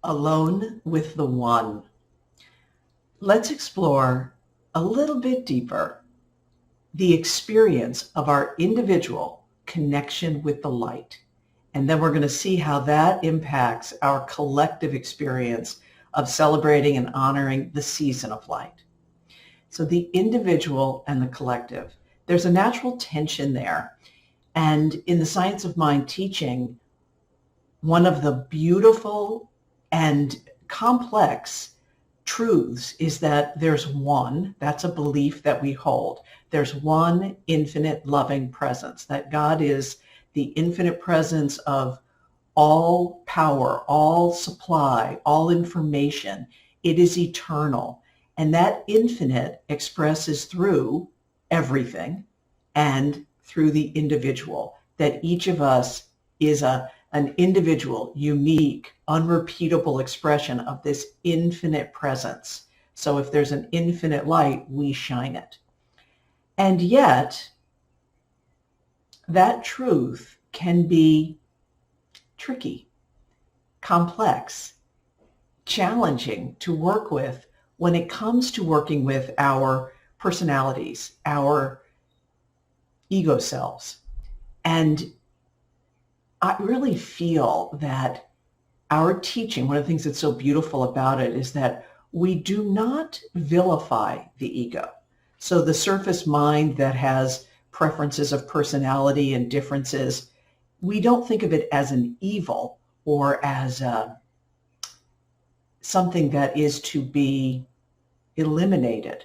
Alone with the One. Let's explore a little bit deeper the experience of our individual connection with the light. And then we're going to see how that impacts our collective experience of celebrating and honoring the season of light. So the individual and the collective, there's a natural tension there. And in the Science of Mind teaching, one of the beautiful and complex truths is that there's one, that's a belief that we hold. There's one infinite loving presence, that God is the infinite presence of all power, all supply, all information. It is eternal. And that infinite expresses through everything and through the individual, that each of us is an individual, unique, unrepeatable expression of this infinite presence. So if there's an infinite light, we shine it. And yet, that truth can be tricky, complex, challenging to work with when it comes to working with our personalities, our ego selves. And I really feel that our teaching, one of the things that's so beautiful about it is that we do not vilify the ego. So the surface mind that has preferences of personality and differences, we don't think of it as an evil or as something that is to be eliminated.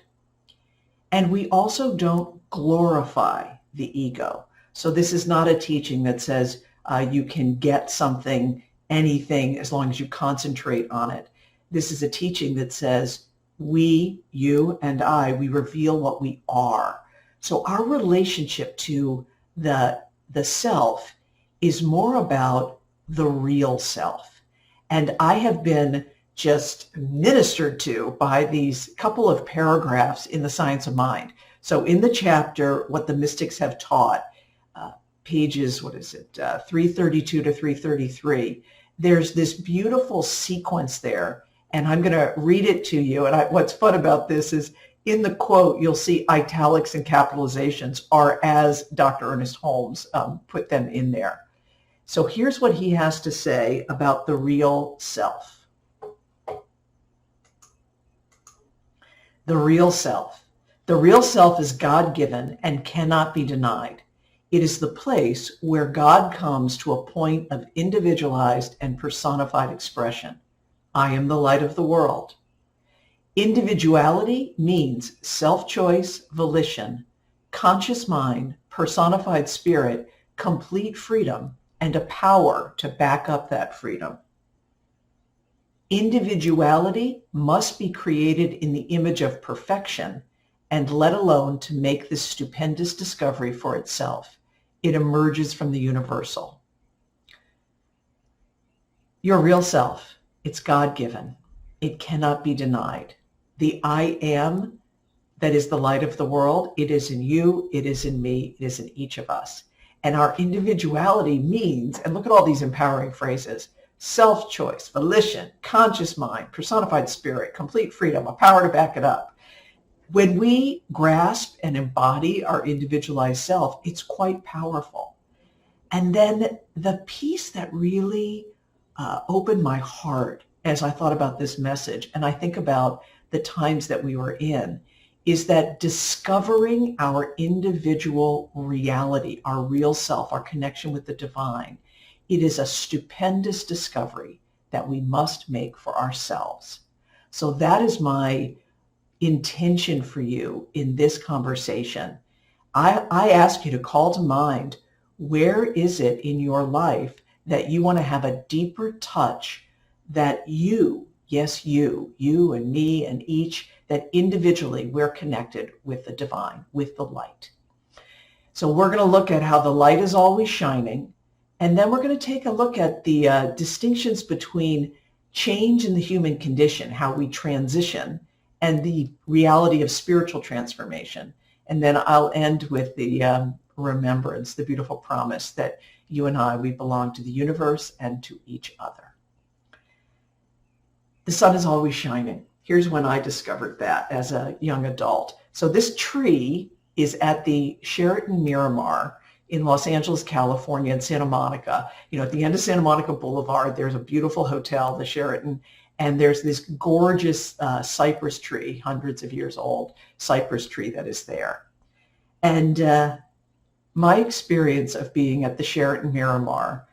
And we also don't glorify the ego. So this is not a teaching that says you can get something, anything, as long as you concentrate on it. This is a teaching that says we, you and I, we reveal what we are. So our relationship to the self is more about the real self. And I have been just ministered to by these couple of paragraphs in the Science of Mind. So in the chapter, What the Mystics Have Taught, pages, 332 to 333, there's this beautiful sequence there. And I'm going to read it to you. And what's fun about this is in the quote, you'll see italics and capitalizations are as Dr. Ernest Holmes put them in there. So here's what he has to say about the real self. The real self. The real self is God-given and cannot be denied. It is the place where God comes to a point of individualized and personified expression. I am the light of the world. Individuality means self-choice, volition, conscious mind, personified spirit, complete freedom, and a power to back up that freedom. Individuality must be created in the image of perfection and let alone to make this stupendous discovery for itself. It emerges from the universal. Your real self, it's God-given. It cannot be denied. The I am that is the light of the world, it is in you, it is in me, it is in each of us. And our individuality means, and look at all these empowering phrases, self-choice, volition, conscious mind, personified spirit, complete freedom, a power to back it up. When we grasp and embody our individualized self, it's quite powerful. And then the piece that really opened my heart as I thought about this message, and I think about the times that we were in, is that discovering our individual reality, our real self, our connection with the divine, it is a stupendous discovery that we must make for ourselves. So that is my intention for you in this conversation. I ask you to call to mind, where is it in your life that you want to have a deeper touch that you, yes, you and me and each, that individually we're connected with the divine, with the light. So we're going to look at how the light is always shining, and then we're going to take a look at the distinctions between change in the human condition, how we transition, and the reality of spiritual transformation. And then I'll end with the remembrance, the beautiful promise that you and I, we belong to the universe and to each other. the sun is always shining. Here's when I discovered that as a young adult. So this tree is at the Sheraton Miramar in Los Angeles, California, in Santa Monica. You know, at the end of Santa Monica Boulevard, there's a beautiful hotel, the Sheraton, and there's this gorgeous cypress tree, hundreds of years old cypress tree that is there. And my experience of being at the Sheraton Miramar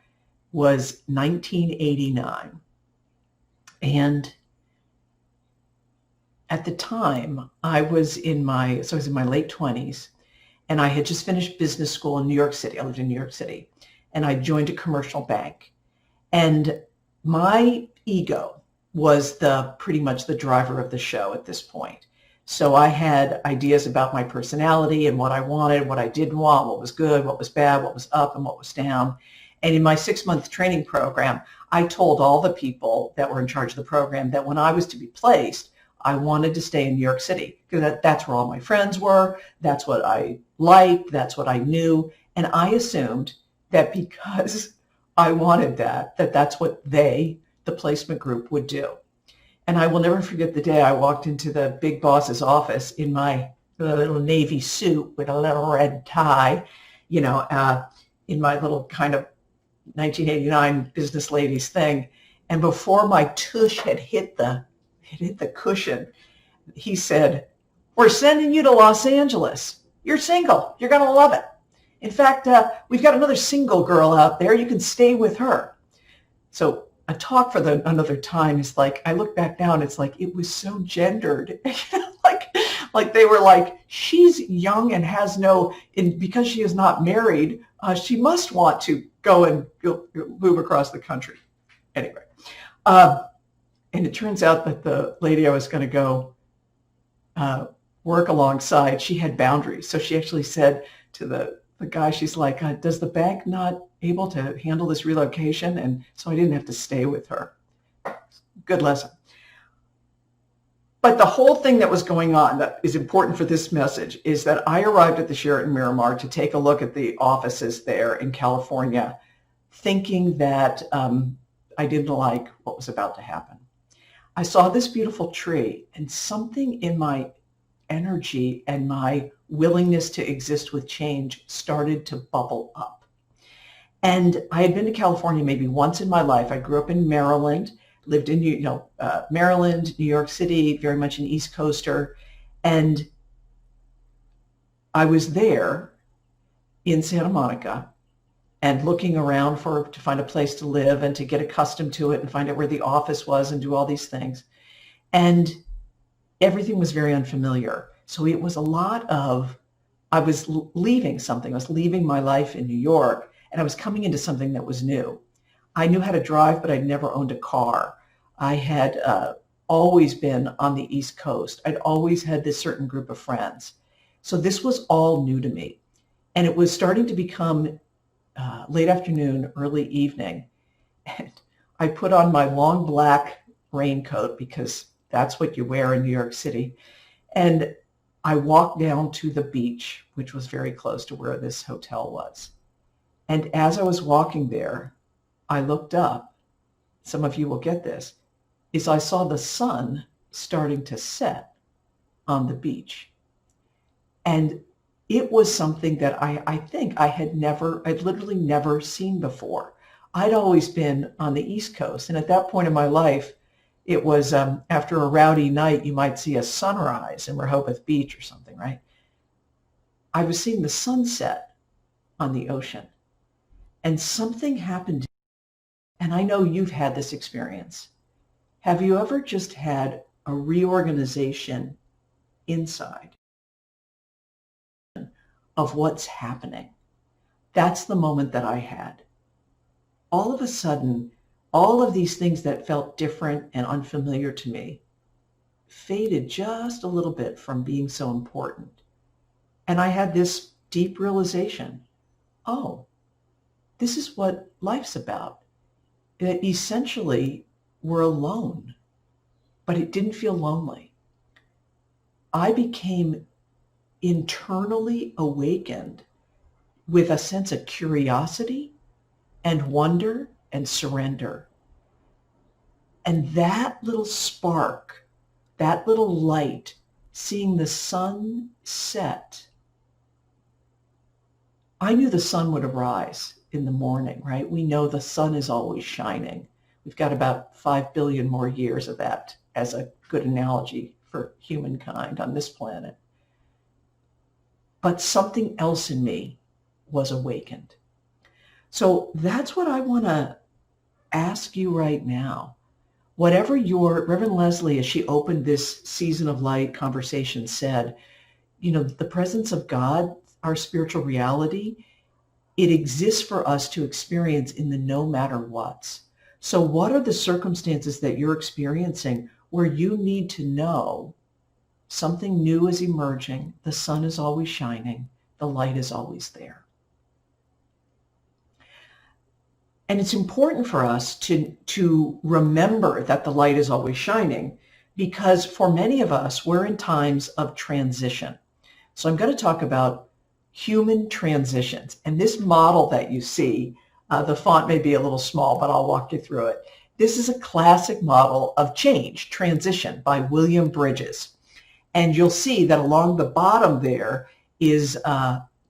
was 1989. And at the time, I was in my late 20s, and I had just finished business school in New York City. I lived in New York City, and I joined a commercial bank. And my ego was pretty much the driver of the show at this point. So I had ideas about my personality and what I wanted, what I didn't want, what was good, what was bad, what was up, and what was down. And in my 6-month training program, I told all the people that were in charge of the program that when I was to be placed, I wanted to stay in New York City because that's where all my friends were. That's what I liked. That's what I knew. And I assumed that because I wanted that's what the placement group, would do. And I will never forget the day I walked into the big boss's office in my little navy suit with a little red tie, in my little kind of 1989 business ladies thing. And before my tush had hit the cushion, he said, "We're sending you to Los Angeles. You're single. You're going to love it. In fact, we've got another single girl out there. You can stay with her." So a talk for another time is like, I look back now and it's like, it was so gendered. like they were like, she's young and because she is not married, she must want to go and move across the country. Anyway, and it turns out that the lady I was going to go work alongside, she had boundaries. So she actually said to the guy, she's like, "Does the bank not able to handle this relocation?" And so I didn't have to stay with her. Good lesson. But the whole thing that was going on that is important for this message is that I arrived at the Sheraton Miramar to take a look at the offices there in California, thinking that I didn't like what was about to happen. I saw this beautiful tree, and something in my energy and my willingness to exist with change started to bubble up. And I had been to California maybe once in my life. I grew up in Maryland, lived in Maryland, New York City, very much an East Coaster. And I was there in Santa Monica and looking around to find a place to live and to get accustomed to it and find out where the office was and do all these things. And everything was very unfamiliar. So it was a lot of, I was leaving something. I was leaving my life in New York, and I was coming into something that was new. I knew how to drive, but I'd never owned a car. I had always been on the East Coast. I'd always had this certain group of friends. So this was all new to me. And it was starting to become late afternoon, early evening. And I put on my long black raincoat because that's what you wear in New York City. And I walked down to the beach, which was very close to where this hotel was. And as I was walking there, I looked up. Some of you will get this. I saw the sun starting to set on the beach. And it was something that I think I'd literally never seen before. I'd always been on the East Coast. And at that point in my life, it was after a rowdy night, you might see a sunrise in Rehoboth Beach or something, right? I was seeing the sunset on the ocean. And something happened. And I know you've had this experience. Have you ever just had a reorganization inside of what's happening? That's the moment that I had. All of a sudden, all of these things that felt different and unfamiliar to me faded just a little bit from being so important. And I had this deep realization, oh, this is what life's about. That essentially, we're alone, but it didn't feel lonely. I became internally awakened with a sense of curiosity and wonder and surrender. And that little spark, that little light, seeing the sun set, I knew the sun would arise in the morning, right? We know the sun is always shining. We've got about 5 billion more years of that as a good analogy for humankind on this planet. But something else in me was awakened. So that's what I want to ask you right now. Whatever your, Reverend Leslie, as she opened this Season of Light conversation, said, you know, the presence of God, our spiritual reality, it exists for us to experience in the no matter what's. So what are the circumstances that you're experiencing where you need to know something new is emerging, the sun is always shining, the light is always there? And it's important for us to remember that the light is always shining, because for many of us, we're in times of transition. So I'm going to talk about human transitions. And this model that you see, the font may be a little small, but I'll walk you through it. This is a classic model of change, transition, by William Bridges. And you'll see that along the bottom there is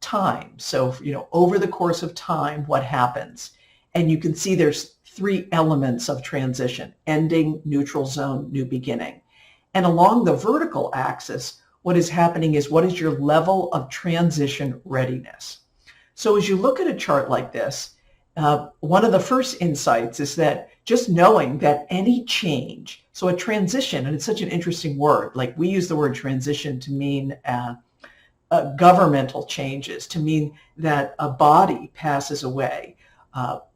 time. So, you know, over the course of time, what happens? And you can see there's 3 elements of transition: ending, neutral zone, new beginning. And along the vertical axis, what is happening is, what is your level of transition readiness? So as you look at a chart like this, one of the first insights is that just knowing that any change, so a transition, and it's such an interesting word, like we use the word transition to mean governmental changes, to mean that a body passes away.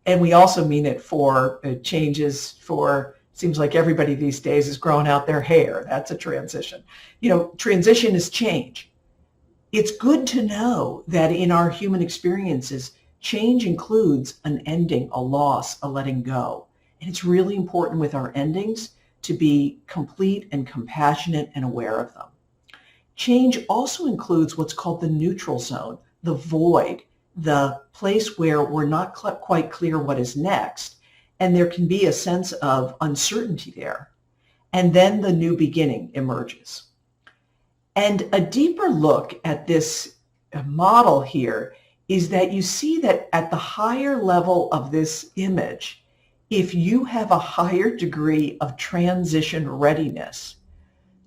And we also mean it for changes for, seems like everybody these days is growing out their hair. That's a transition. You know, transition is change. It's good to know that in our human experiences, change includes an ending, a loss, a letting go. And it's really important with our endings to be complete and compassionate and aware of them. Change also includes what's called the neutral zone, the void, the place where we're not quite clear what is next, and there can be a sense of uncertainty there. And then the new beginning emerges. And a deeper look at this model here is that you see that at the higher level of this image, if you have a higher degree of transition readiness,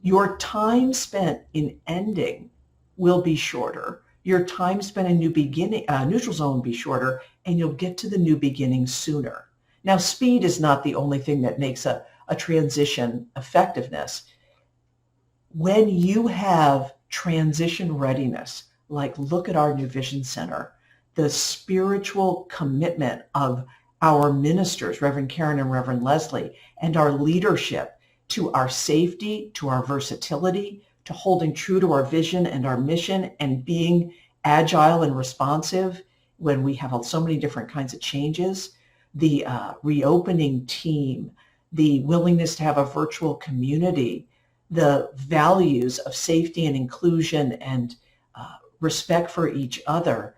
your time spent in ending will be shorter. Your time spent in new beginning, neutral zone will be shorter, and you'll get to the new beginning sooner. Now, speed is not the only thing that makes a transition effectiveness. When you have transition readiness, like look at our New Vision Center, the spiritual commitment of our ministers, Reverend Karen and Reverend Leslie, and our leadership to our safety, to our versatility, to holding true to our vision and our mission, and being agile and responsive when we have so many different kinds of changes, the reopening team, the willingness to have a virtual community, the values of safety and inclusion and respect for each other.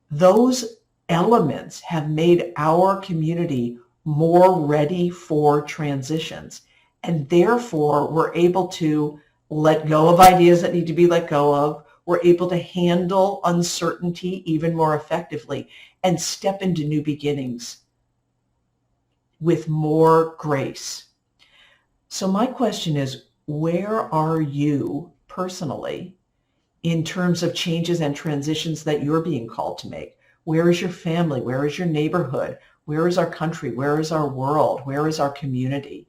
Those elements have made our community more ready for transitions. And therefore, we're able to let go of ideas that need to be let go of. We're able to handle uncertainty even more effectively and step into new beginnings with more grace. So my question is, where are you personally in terms of changes and transitions that you're being called to make? Where is your family? Where is your neighborhood? Where is our country? Where is our world? Where is our community?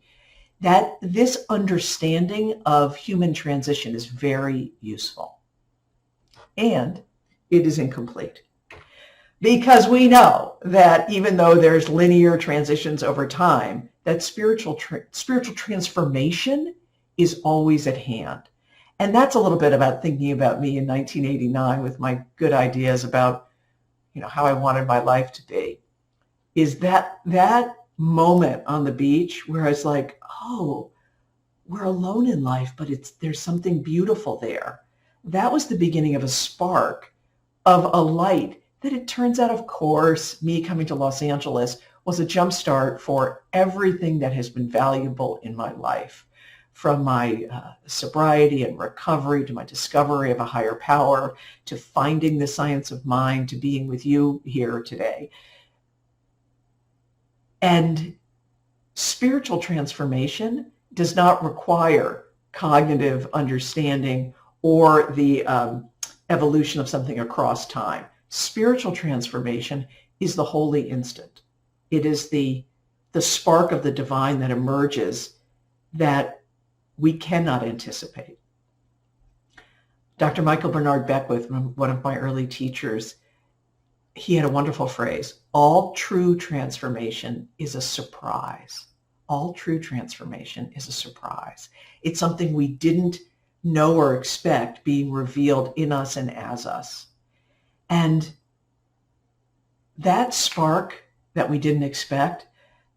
That this understanding of human transition is very useful. And it is incomplete. Because we know that even though there's linear transitions over time, that spiritual transformation is always at hand. And that's a little bit about thinking about me in 1989 with my good ideas about, you know, how I wanted my life to be. Is that moment on the beach where I was like, oh, we're alone in life, but there's something beautiful there. That was the beginning of a spark of a light that, it turns out, of course, me coming to Los Angeles was a jumpstart for everything that has been valuable in my life, from my sobriety and recovery to my discovery of a higher power, to finding the science of mind, to being with you here today. And spiritual transformation does not require cognitive understanding or the evolution of something across time. Spiritual transformation is the holy instant. It is the spark of the divine that emerges that we cannot anticipate. Dr. Michael Bernard Beckwith, one of my early teachers, he had a wonderful phrase: all true transformation is a surprise. All true transformation is a surprise. It's something we didn't know or expect being revealed in us and as us. And that spark that we didn't expect,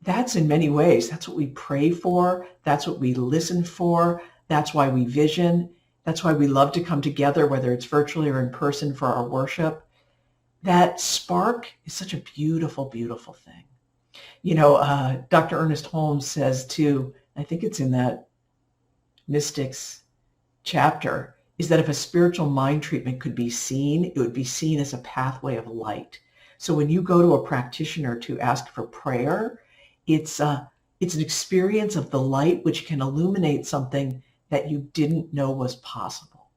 that's in many ways, that's what we pray for. That's what we listen for. That's why we vision. That's why we love to come together, whether it's virtually or in person, for our worship. That spark is such a beautiful, beautiful thing. You know, Dr. Ernest Holmes says too, I think it's in that Mystics chapter, is that if a spiritual mind treatment could be seen, it would be seen as a pathway of light. So when you go to a practitioner to ask for prayer, it's an experience of the light which can illuminate something that you didn't know was possible.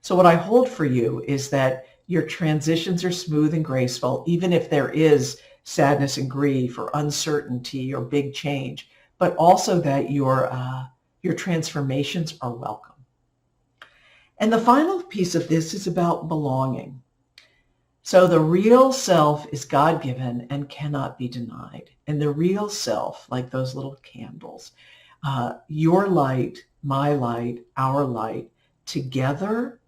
So what I hold for you is that your transitions are smooth and graceful, even if there is sadness and grief or uncertainty or big change, but also that your transformations are welcome. And the final piece of this is about belonging. So the real self is God-given and cannot be denied. And the real self, like those little candles, your light, my light, our light, together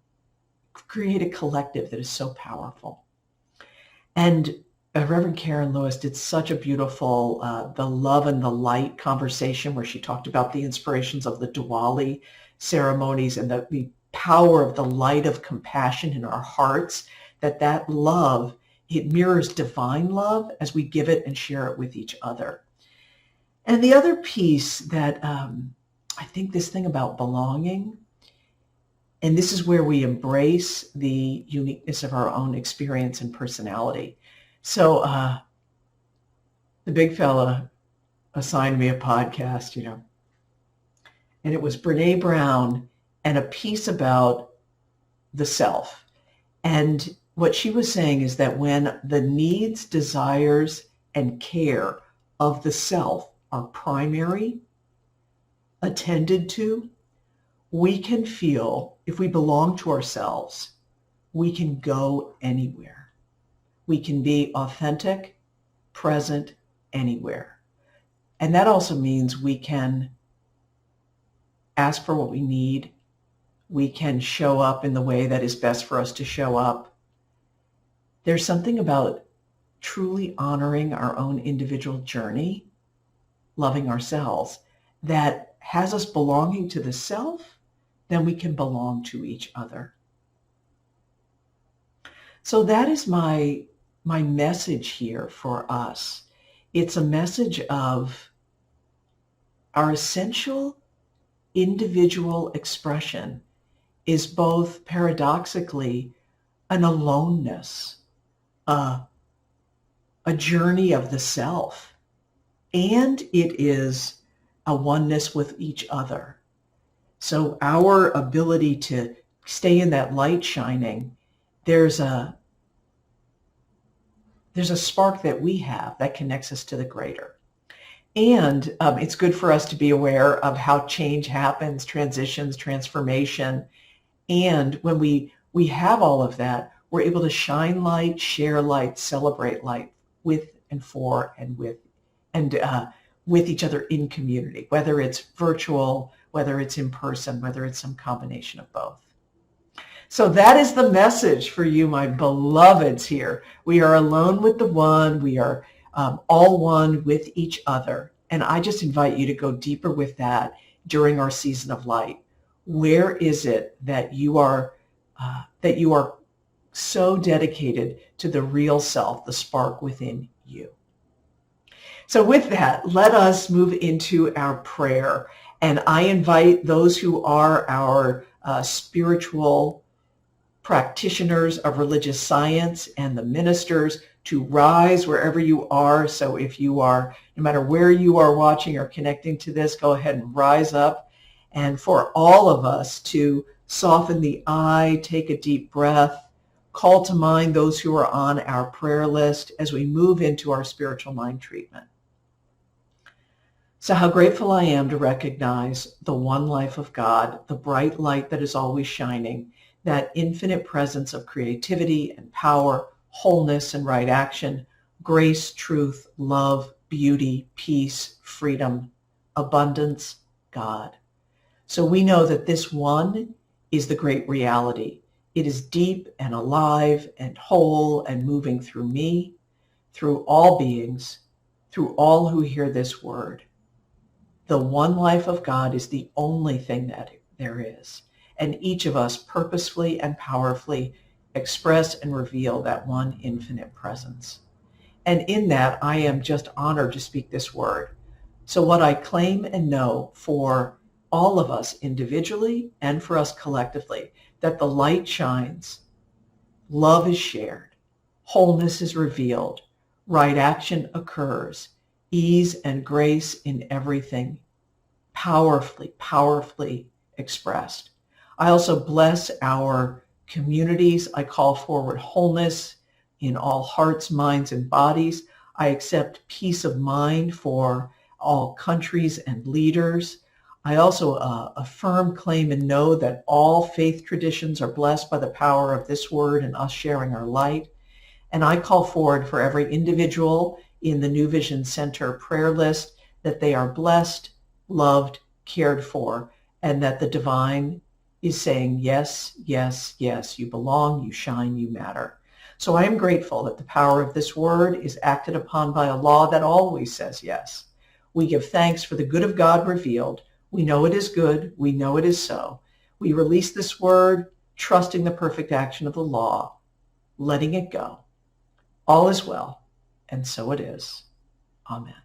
create a collective that is so powerful. And Reverend Karen Lewis did such a beautiful the love and the light conversation, where she talked about the inspirations of the Diwali ceremonies and the power of the light of compassion in our hearts, that love, it mirrors divine love as we give it and share it with each other. And the other piece that I think, this thing about belonging, and this is where we embrace the uniqueness of our own experience and personality. So the big fella assigned me a podcast, and it was Brene Brown and a piece about the self. And what she was saying is that when the needs, desires, and care of the self are primary, attended to, we can feel, if we belong to ourselves, we can go anywhere. We can be authentic, present, anywhere. And that also means we can ask for what we need. We can show up in the way that is best for us to show up. There's something about truly honoring our own individual journey, loving ourselves, that has us belonging to the self, then we can belong to each other. So that is my message here for us. It's a message of our essential individual expression is both paradoxically an aloneness, a journey of the self, and it is a oneness with each other. So our ability to stay in that light shining, there's a spark that we have that connects us to the greater. And it's good for us to be aware of how change happens, transitions, transformation. And when we have all of that, we're able to shine light, share light, celebrate light with and for and with each other in community, whether it's virtual, whether it's in person, whether it's some combination of both. So that is the message for you, my beloveds here. We are alone with the one. We are all one with each other. And I just invite you to go deeper with that during our season of light. Where is it that you are so dedicated to the real self, the spark within you? So with that, let us move into our prayer. And I invite those who are our spiritual practitioners of religious science and the ministers to rise wherever you are. So if you are, no matter where you are watching or connecting to this, go ahead and rise up. And for all of us to soften the eye, take a deep breath, call to mind those who are on our prayer list as we move into our spiritual mind treatment. So how grateful I am to recognize the one life of God, the bright light that is always shining, that infinite presence of creativity and power, wholeness and right action, grace, truth, love, beauty, peace, freedom, abundance, God. So we know that this one is the great reality. It is deep and alive and whole and moving through me, through all beings, through all who hear this word. The one life of God is the only thing that there is. And each of us purposefully and powerfully express and reveal that one infinite presence. And in that, I am just honored to speak this word. So what I claim and know for all of us individually and for us collectively, that the light shines, love is shared, wholeness is revealed, right action occurs, ease and grace in everything, powerfully, powerfully expressed. I also bless our communities. I call forward wholeness in all hearts, minds, and bodies. I accept peace of mind for all countries and leaders. I also affirm, claim, and know that all faith traditions are blessed by the power of this word and us sharing our light. And I call forward for every individual in the New Vision Center prayer list that they are blessed, loved, cared for, and that the divine is saying, yes, yes, yes, you belong, you shine, you matter. So I am grateful that the power of this word is acted upon by a law that always says yes. We give thanks for the good of God revealed. We know it is good. We know it is so. We release this word, trusting the perfect action of the law, letting it go. All is well, and so it is. Amen.